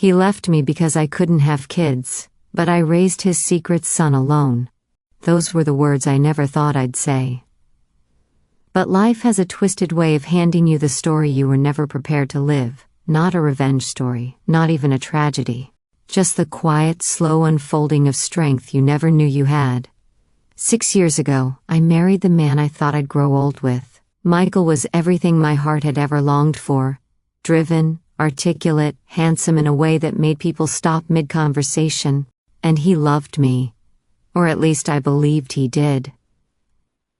He left me because I couldn't have kids, but I raised his secret son alone. Those were the words I never thought I'd say. But life has a twisted way of handing you the story you were never prepared to live. Not a revenge story, not even a tragedy. Just the quiet, slow unfolding of strength you never knew you had. 6 years ago, I married the man I thought I'd grow old with. Michael was everything my heart had ever longed for. Driven, articulate, handsome in a way that made people stop mid-conversation. And he loved me. Or at least I believed he did.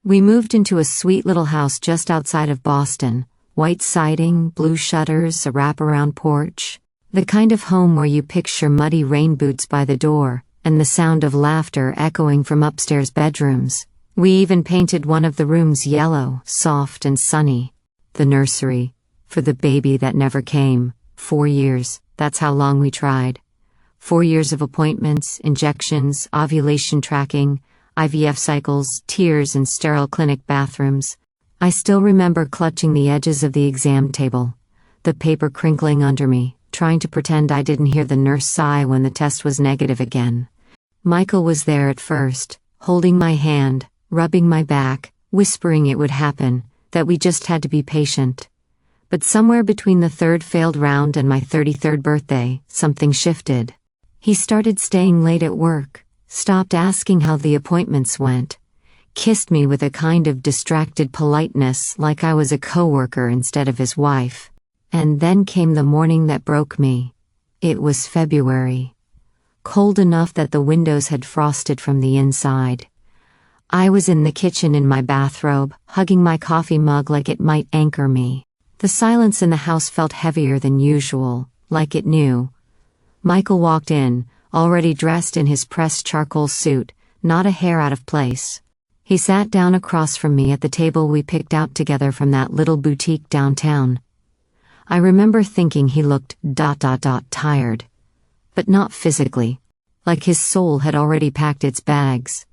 We moved into a sweet little house just outside of Boston. White siding, blue shutters, a wraparound porch. The kind of home where you picture muddy rain boots by the door, and the sound of laughter echoing from upstairs bedrooms. We even painted one of the rooms yellow, soft and sunny. The nursery. For the baby that never came. 4 years, that's how long we tried. 4 years of appointments, injections, ovulation tracking, IVF cycles, tears and sterile clinic bathrooms. I still remember clutching the edges of the exam table, the paper crinkling under me, trying to pretend I didn't hear the nurse sigh when the test was negative again. Michael was there at first, holding my hand, rubbing my back, whispering it would happen, that we just had to be patient. But somewhere between the third failed round and my 33rd birthday, something shifted. He started staying late at work, stopped asking how the appointments went, kissed me with a kind of distracted politeness like I was a coworker instead of his wife. And then came the morning that broke me. It was February. Cold enough that the windows had frosted from the inside. I was in the kitchen in my bathrobe, hugging my coffee mug like it might anchor me. The silence in the house felt heavier than usual, like it knew. Michael walked in, already dressed in his pressed charcoal suit, not a hair out of place. He sat down across from me at the table we picked out together from that little boutique downtown. I remember thinking he looked tired. But not physically. Like his soul had already packed its bags.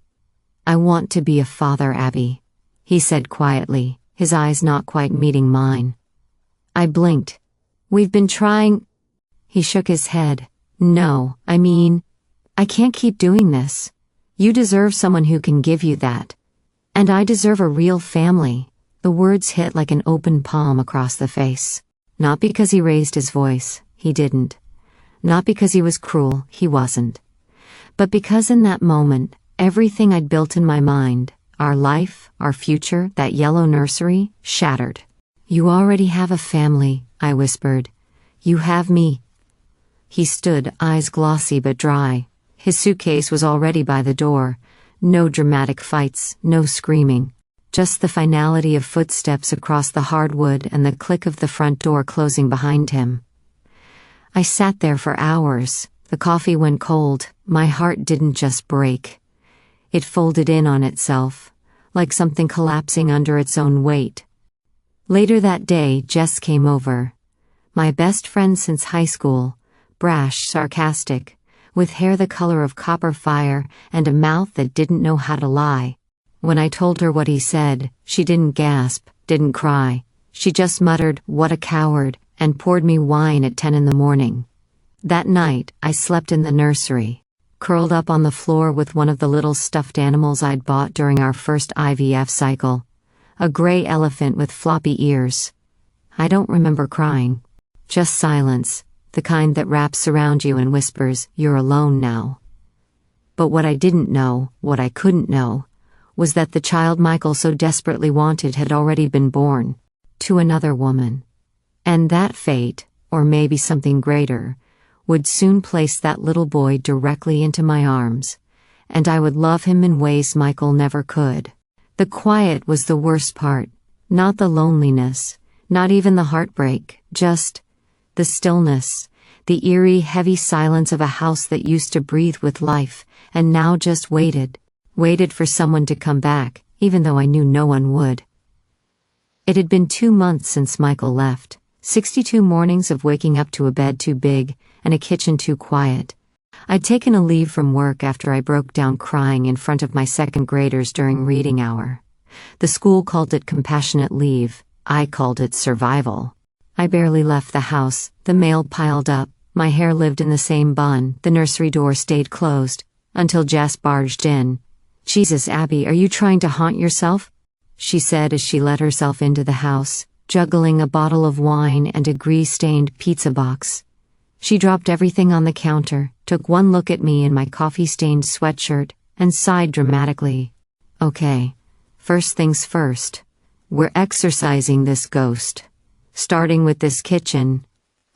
"I want to be a father, Abby," he said quietly, his eyes not quite meeting mine. I blinked. "We've been trying." He shook his head. "No, I can't keep doing this. You deserve someone who can give you that. And I deserve a real family." The words hit like an open palm across the face. Not because he raised his voice, he didn't. Not because he was cruel, he wasn't. But because in that moment, everything I'd built in my mind, our life, our future, that yellow nursery, shattered. "You already have a family," I whispered. "You have me." He stood, eyes glossy but dry. His suitcase was already by the door. No dramatic fights, no screaming. Just the finality of footsteps across the hardwood and the click of the front door closing behind him. I sat there for hours. The coffee went cold. My heart didn't just break. It folded in on itself, like something collapsing under its own weight. Later that day, Jess came over. My best friend since high school, brash, sarcastic, with hair the color of copper fire and a mouth that didn't know how to lie. When I told her what he said, she didn't gasp, didn't cry. She just muttered, "What a coward," and poured me wine at 10 in the morning. That night, I slept in the nursery, curled up on the floor with one of the little stuffed animals I'd bought during our first IVF cycle. A gray elephant with floppy ears. I don't remember crying. Just silence, the kind that wraps around you and whispers, "You're alone now." But what I didn't know, what I couldn't know, was that the child Michael so desperately wanted had already been born. To another woman. And that fate, or maybe something greater, would soon place that little boy directly into my arms, and I would love him in ways Michael never could. The quiet was the worst part, not the loneliness, not even the heartbreak, just the stillness, the eerie, heavy silence of a house that used to breathe with life, and now just waited for someone to come back, even though I knew no one would. It had been 2 months since Michael left, 62 mornings of waking up to a bed too big and a kitchen too quiet. I'd taken a leave from work after I broke down crying in front of my second graders during reading hour. The school called it compassionate leave, I called it survival. I barely left the house, the mail piled up, My hair lived in the same bun, the nursery door stayed closed, until Jess barged in. "Jesus, Abby, are you trying to haunt yourself?" she said as she let herself into the house, juggling a bottle of wine and a grease-stained pizza box. She dropped everything on the counter, took one look at me in my coffee-stained sweatshirt, and sighed dramatically. "Okay. First things first. We're exorcising this ghost. Starting with this kitchen."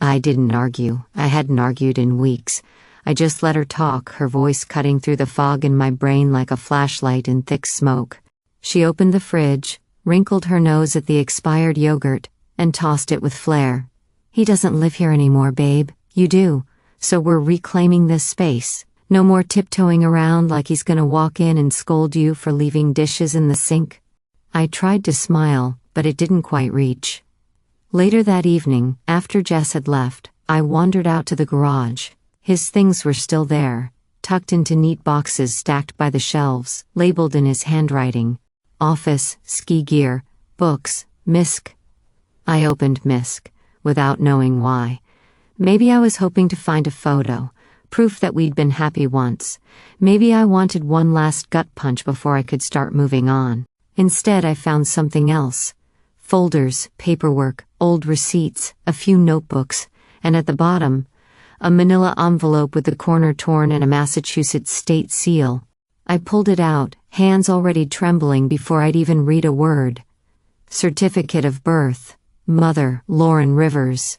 I didn't argue. I hadn't argued in weeks. I just let her talk, her voice cutting through the fog in my brain like a flashlight in thick smoke. She opened the fridge, wrinkled her nose at the expired yogurt, and tossed it with flair. "He doesn't live here anymore, babe. You do. So we're reclaiming this space. No more tiptoeing around like he's gonna walk in and scold you for leaving dishes in the sink." I tried to smile, but it didn't quite reach. Later that evening, after Jess had left, I wandered out to the garage. His things were still there, tucked into neat boxes stacked by the shelves, labeled in his handwriting. Office, ski gear, books, Misk. I opened Misk, without knowing why. Maybe I was hoping to find a photo, proof that we'd been happy once. Maybe I wanted one last gut punch before I could start moving on. Instead, I found something else. Folders, paperwork, old receipts, a few notebooks, and at the bottom, a manila envelope with the corner torn and a Massachusetts state seal. I pulled it out, hands already trembling before I'd even read a word. Certificate of birth. Mother, Lauren Rivers.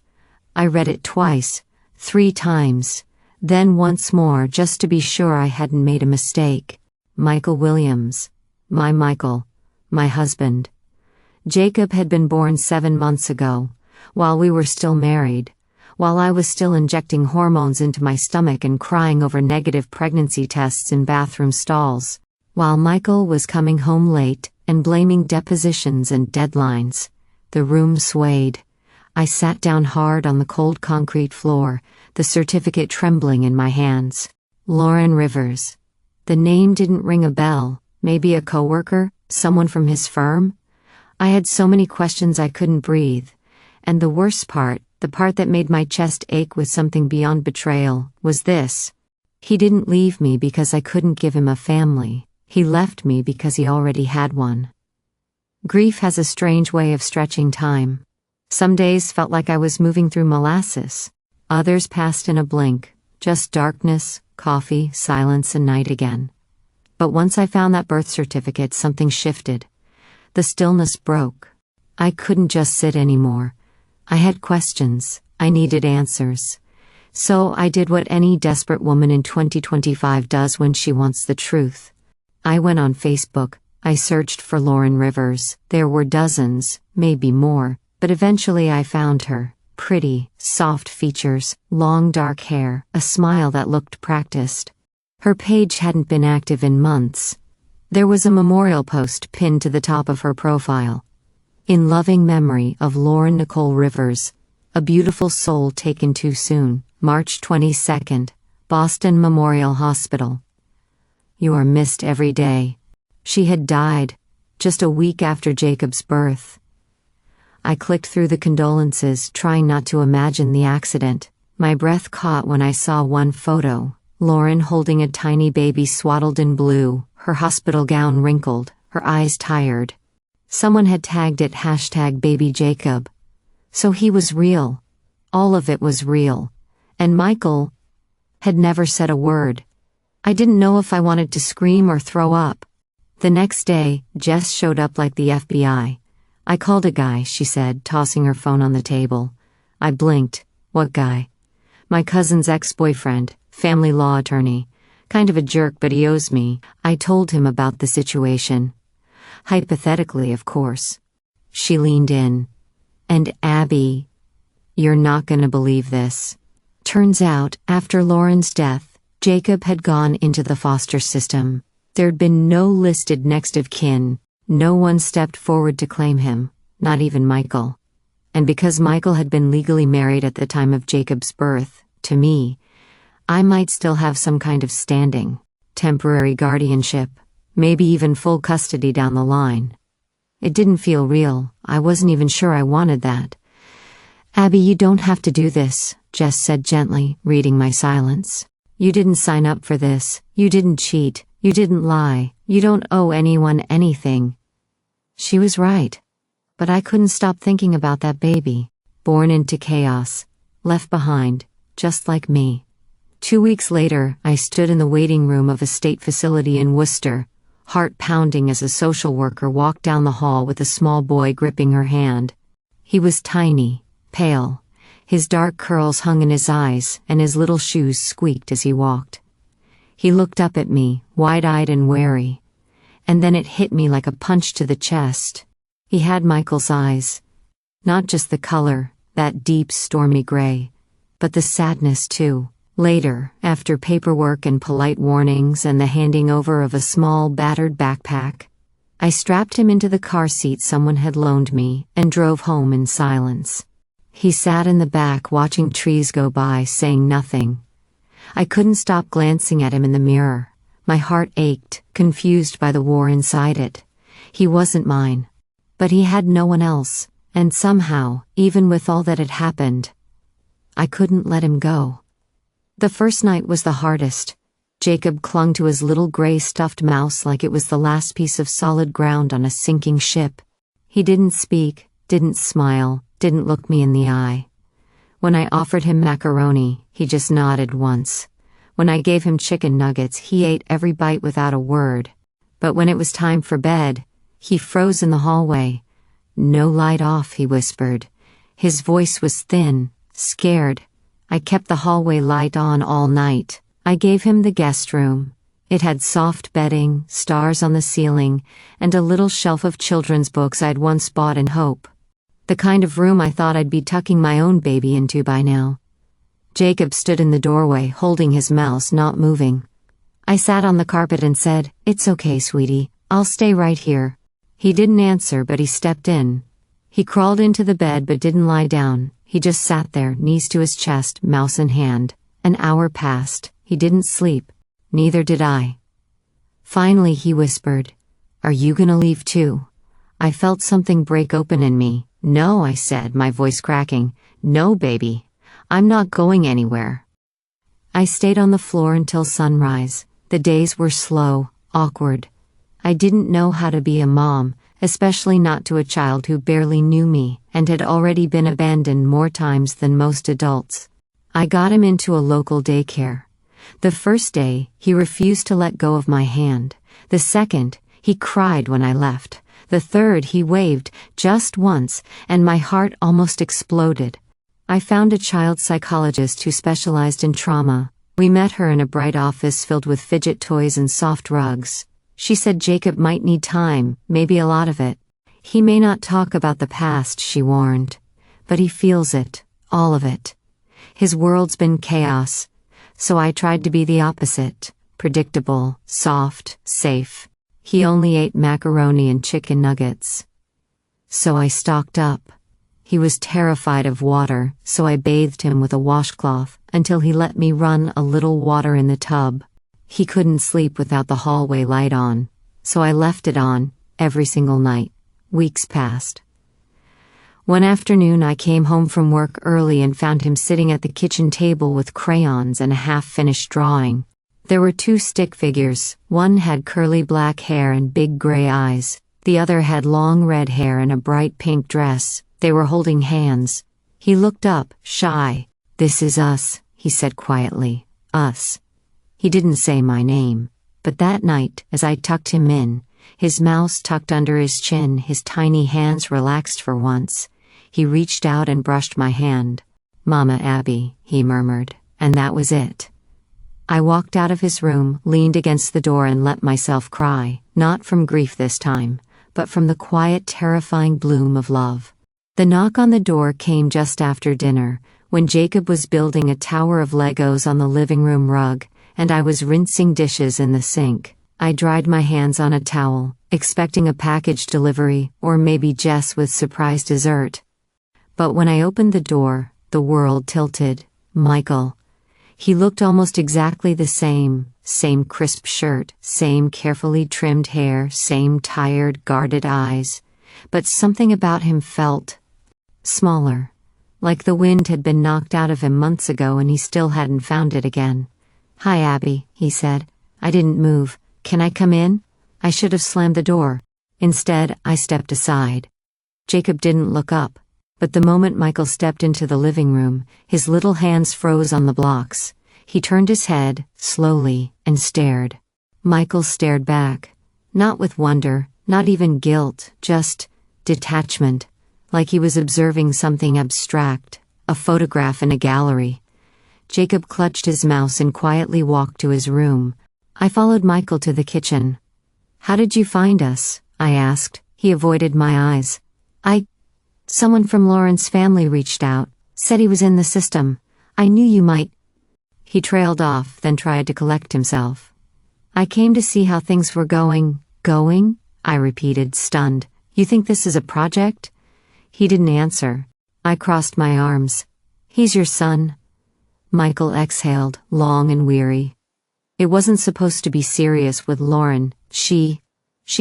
I read it twice, 3 times, then once more just to be sure I hadn't made a mistake. Michael Williams. My Michael. My husband. Jacob had been born 7 months ago, while we were still married, while I was still injecting hormones into my stomach and crying over negative pregnancy tests in bathroom stalls, while Michael was coming home late and blaming depositions and deadlines. The room swayed. I sat down hard on the cold concrete floor, the certificate trembling in my hands. Lauren Rivers. The name didn't ring a bell. Maybe a coworker, someone from his firm? I had so many questions I couldn't breathe. And the worst part, the part that made my chest ache with something beyond betrayal, was this. He didn't leave me because I couldn't give him a family. He left me because he already had one. Grief has a strange way of stretching time. Some days felt like I was moving through molasses. Others passed in a blink, just darkness, coffee, silence, and night again. But once I found that birth certificate, something shifted. The stillness broke. I couldn't just sit anymore. I had questions. I needed answers. So I did what any desperate woman in 2025 does when she wants the truth. I went on Facebook. I searched for Lauren Rivers. There were dozens, maybe more, but eventually I found her. Pretty, soft features, long dark hair, a smile that looked practiced. Her page hadn't been active in months. There was a memorial post pinned to the top of her profile. In loving memory of Lauren Nicole Rivers, a beautiful soul taken too soon, March 22nd, Boston Memorial Hospital. You are missed every day. She had died, just a week after Jacob's birth. I clicked through the condolences, trying not to imagine the accident. My breath caught when I saw one photo. Lauren holding a tiny baby swaddled in blue, her hospital gown wrinkled, her eyes tired. Someone had tagged it #BabyJacob. So he was real. All of it was real. And Michael had never said a word. I didn't know if I wanted to scream or throw up. The next day, Jess showed up like the FBI. I called a guy, she said, tossing her phone on the table. I blinked. What guy? My cousin's ex-boyfriend. Family law attorney. Kind of a jerk, but he owes me. I told him about the situation. Hypothetically, of course. She leaned in. And Abby, you're not gonna believe this. Turns out, after Lauren's death, Jacob had gone into the foster system. There'd been no listed next of kin. No one stepped forward to claim him, not even Michael. And because Michael had been legally married at the time of Jacob's birth, to me, I might still have some kind of standing, temporary guardianship, maybe even full custody down the line. It didn't feel real. I wasn't even sure I wanted that. "Abby, you don't have to do this," Jess said gently, reading my silence. "You didn't sign up for this, you didn't cheat, you didn't lie, you don't owe anyone anything." She was right. But I couldn't stop thinking about that baby, born into chaos, left behind, just like me. 2 weeks later, I stood in the waiting room of a state facility in Worcester, heart pounding as a social worker walked down the hall with a small boy gripping her hand. He was tiny, pale. His dark curls hung in his eyes, and his little shoes squeaked as he walked. He looked up at me, wide-eyed and wary. And then it hit me like a punch to the chest. He had Michael's eyes. Not just the color, that deep, stormy gray, but the sadness too. Later, after paperwork and polite warnings and the handing over of a small, battered backpack, I strapped him into the car seat someone had loaned me and drove home in silence. He sat in the back watching trees go by, saying nothing. I couldn't stop glancing at him in the mirror. My heart ached, confused by the war inside it. He wasn't mine. But he had no one else, and somehow, even with all that had happened, I couldn't let him go. The first night was the hardest. Jacob clung to his little gray stuffed mouse like it was the last piece of solid ground on a sinking ship. He didn't speak, didn't smile, didn't look me in the eye. When I offered him macaroni, he just nodded once. When I gave him chicken nuggets, he ate every bite without a word. But when it was time for bed, he froze in the hallway. "No light off," he whispered. His voice was thin, scared. I kept the hallway light on all night. I gave him the guest room. It had soft bedding, stars on the ceiling, and a little shelf of children's books I'd once bought in hope. The kind of room I thought I'd be tucking my own baby into by now. Jacob stood in the doorway, holding his mouse, not moving. I sat on the carpet and said, "It's okay, sweetie. I'll stay right here." He didn't answer, but he stepped in. He crawled into the bed but didn't lie down. He just sat there, knees to his chest, mouse in hand. An hour passed. He didn't sleep. Neither did I. Finally he whispered, "Are you gonna leave too?" I felt something break open in me. "No," I said, my voice cracking. "No, baby. I'm not going anywhere." I stayed on the floor until sunrise. The days were slow, awkward. I didn't know how to be a mom, especially not to a child who barely knew me and had already been abandoned more times than most adults. I got him into a local daycare. The first day, he refused to let go of my hand. The second, he cried when I left. The third, he waved, just once, and my heart almost exploded. I found a child psychologist who specialized in trauma. We met her in a bright office filled with fidget toys and soft rugs. She said Jacob might need time, maybe a lot of it. He may not talk about the past, she warned. But he feels it, all of it. His world's been chaos. So I tried to be the opposite. Predictable, soft, safe. He only ate macaroni and chicken nuggets. So I stocked up. He was terrified of water, so I bathed him with a washcloth until he let me run a little water in the tub. He couldn't sleep without the hallway light on, so I left it on, every single night. Weeks passed. One afternoon I came home from work early and found him sitting at the kitchen table with crayons and a half-finished drawing. There were 2 stick figures. One had curly black hair and big gray eyes. The other had long red hair and a bright pink dress. They were holding hands. He looked up, shy. "This is us," he said quietly. "Us." He didn't say my name. But that night, as I tucked him in, his mouse tucked under his chin, his tiny hands relaxed for once, he reached out and brushed my hand. "Mama Abby," he murmured, and that was it. I walked out of his room, leaned against the door and let myself cry, not from grief this time, but from the quiet, terrifying bloom of love. The knock on the door came just after dinner, when Jacob was building a tower of Legos on the living room rug, and I was rinsing dishes in the sink. I dried my hands on a towel, expecting a package delivery, or maybe Jess with surprise dessert. But when I opened the door, the world tilted. Michael. He looked almost exactly the same crisp shirt, same carefully trimmed hair, same tired, guarded eyes. But something about him felt smaller, like the wind had been knocked out of him months ago and he still hadn't found it again. "Hi, Abby," he said. I didn't move. "Can I come in?" I should have slammed the door. Instead, I stepped aside. Jacob didn't look up, but the moment Michael stepped into the living room, his little hands froze on the blocks. He turned his head, slowly, and stared. Michael stared back. Not with wonder, not even guilt, just detachment, like he was observing something abstract, a photograph in a gallery. Jacob clutched his mouse and quietly walked to his room. I followed Michael to the kitchen. "How did you find us?" I asked. He avoided my eyes. Someone from Lauren's family reached out, said he was in the system. I knew you might." He trailed off, then tried to collect himself. "I came to see how things were going." "Going?" I repeated, stunned. "You think this is a project?" He didn't answer. I crossed my arms. "He's your son." Michael exhaled, long and weary. "It wasn't supposed to be serious with Lauren. She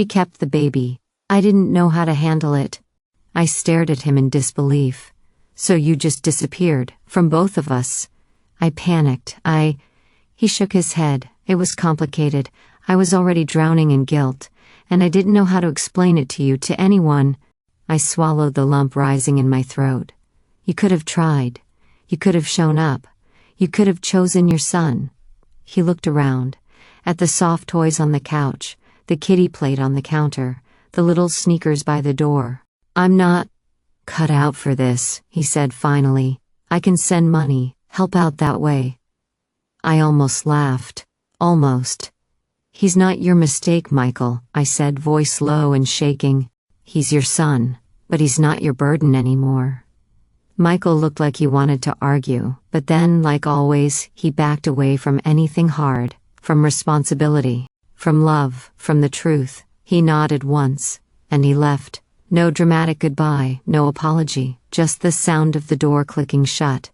kept the baby. I didn't know how to handle it." I stared at him in disbelief. "So you just disappeared, from both of us?" I panicked. He shook his head. "It was complicated. I was already drowning in guilt, and I didn't know how to explain it to you, to anyone." I swallowed the lump rising in my throat. "You could have tried. You could have shown up. You could have chosen your son." He looked around, at the soft toys on the couch, the kiddie plate on the counter, the little sneakers by the door. "I'm not cut out for this," he said finally. "I can send money, help out that way." I almost laughed. Almost. "He's not your mistake, Michael," I said, voice low and shaking. "He's your son, but he's not your burden anymore." Michael looked like he wanted to argue, but then, like always, he backed away from anything hard, from responsibility, from love, from the truth. He nodded once, and he left. No dramatic goodbye, no apology, just the sound of the door clicking shut.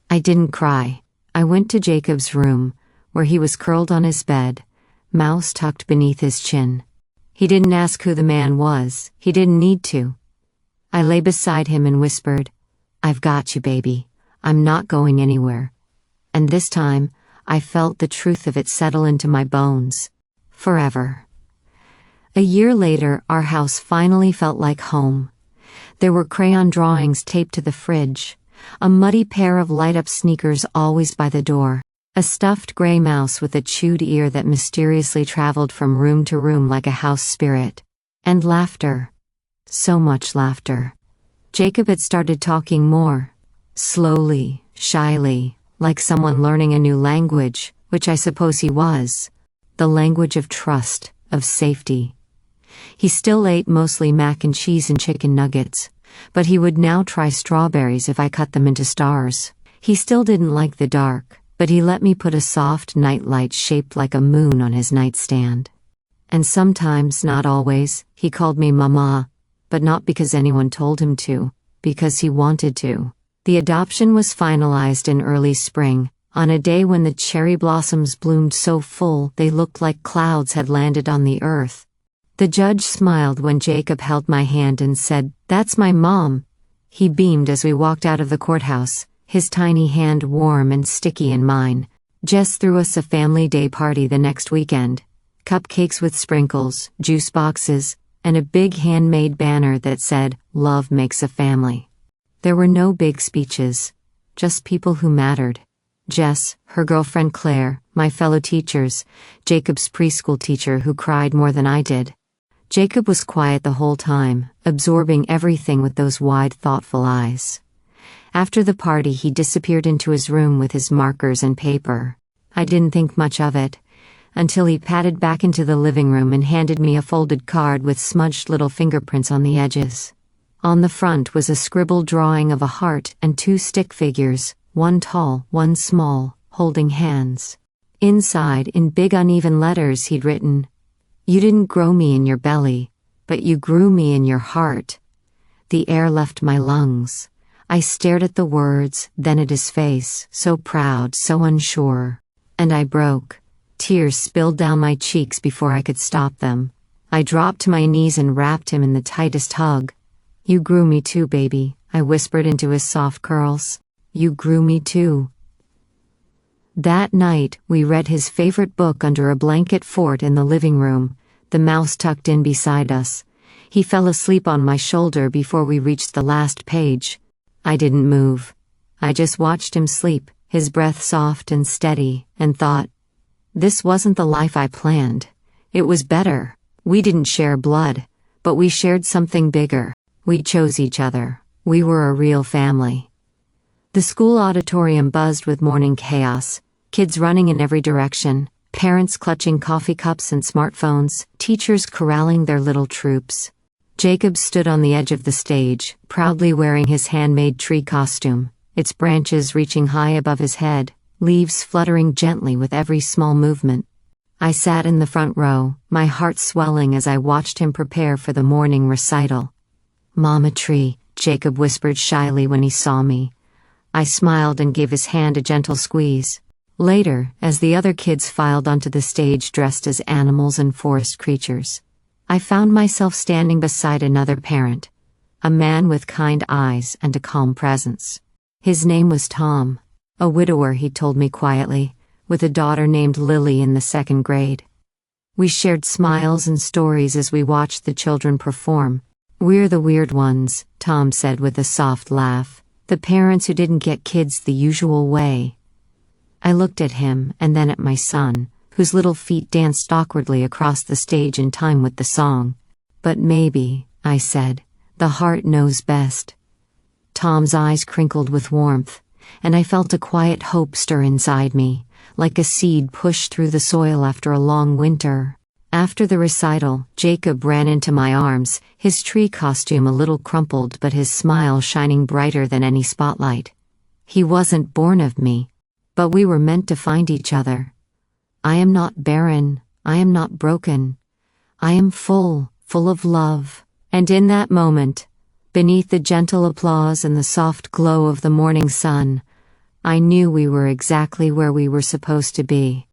I didn't cry. I went to Jacob's room, where he was curled on his bed, mouse tucked beneath his chin. He didn't ask who the man was. He didn't need to. I lay beside him and whispered, "I've got you, baby. I'm not going anywhere." And this time, I felt the truth of it settle into my bones. Forever. A year later, our house finally felt like home. There were crayon drawings taped to the fridge, a muddy pair of light-up sneakers always by the door, a stuffed gray mouse with a chewed ear that mysteriously traveled from room to room like a house spirit. And laughter. So much laughter. Jacob had started talking more. Slowly, shyly, like someone learning a new language, which I suppose he was. The language of trust, of safety. He still ate mostly mac and cheese and chicken nuggets, but he would now try strawberries if I cut them into stars. He still didn't like the dark, but he let me put a soft nightlight shaped like a moon on his nightstand. And sometimes, not always, he called me Mama, but not because anyone told him to, because he wanted to. The adoption was finalized in early spring, on a day when the cherry blossoms bloomed so full they looked like clouds had landed on the earth. The judge smiled when Jacob held my hand and said, "That's my mom." He beamed as we walked out of the courthouse, his tiny hand warm and sticky in mine. Jess threw us a family day party the next weekend. Cupcakes with sprinkles, juice boxes, and a big handmade banner that said, "Love makes a family." There were no big speeches, just people who mattered. Jess, her girlfriend Claire, my fellow teachers, Jacob's preschool teacher who cried more than I did. Jacob was quiet the whole time, absorbing everything with those wide, thoughtful eyes. After the party, he disappeared into his room with his markers and paper. I didn't think much of it, until he padded back into the living room and handed me a folded card with smudged little fingerprints on the edges. On the front was a scribbled drawing of a heart and two stick figures, one tall, one small, holding hands. Inside, in big uneven letters, he'd written, "You didn't grow me in your belly, but you grew me in your heart." The air left my lungs. I stared at the words, then at his face, so proud, so unsure. And I broke. Tears spilled down my cheeks before I could stop them. I dropped to my knees and wrapped him in the tightest hug. "You grew me too, baby. I whispered into his soft curls. You grew me too. That night, we read his favorite book under a blanket fort in the living room, the mouse tucked in beside us. He fell asleep on my shoulder before we reached the last page. I didn't move. I just watched him sleep, his breath soft and steady, and thought, this wasn't the life I planned. It was better. We didn't share blood, but we shared something bigger. We chose each other. We were a real family. The school auditorium buzzed with morning chaos, kids running in every direction, parents clutching coffee cups and smartphones, teachers corralling their little troops. Jacob stood on the edge of the stage, proudly wearing his handmade tree costume, its branches reaching high above his head, leaves fluttering gently with every small movement. I sat in the front row, my heart swelling as I watched him prepare for the morning recital. Mama Tree, Jacob whispered shyly when he saw me. I smiled and gave his hand a gentle squeeze. Later, as the other kids filed onto the stage dressed as animals and forest creatures, I found myself standing beside another parent, a man with kind eyes and a calm presence. His name was Tom, a widower, he told me quietly, with a daughter named Lily in the 2nd grade. We shared smiles and stories as we watched the children perform. We're the weird ones, Tom said with a soft laugh, the parents who didn't get kids the usual way. I looked at him and then at my son, whose little feet danced awkwardly across the stage in time with the song. But maybe, I said, the heart knows best. Tom's eyes crinkled with warmth, and I felt a quiet hope stir inside me, like a seed pushed through the soil after a long winter. After the recital, Jacob ran into my arms, his tree costume a little crumpled but his smile shining brighter than any spotlight. He wasn't born of me, but we were meant to find each other. I am not barren, I am not broken. I am full of love. And in that moment, beneath the gentle applause and the soft glow of the morning sun, I knew we were exactly where we were supposed to be.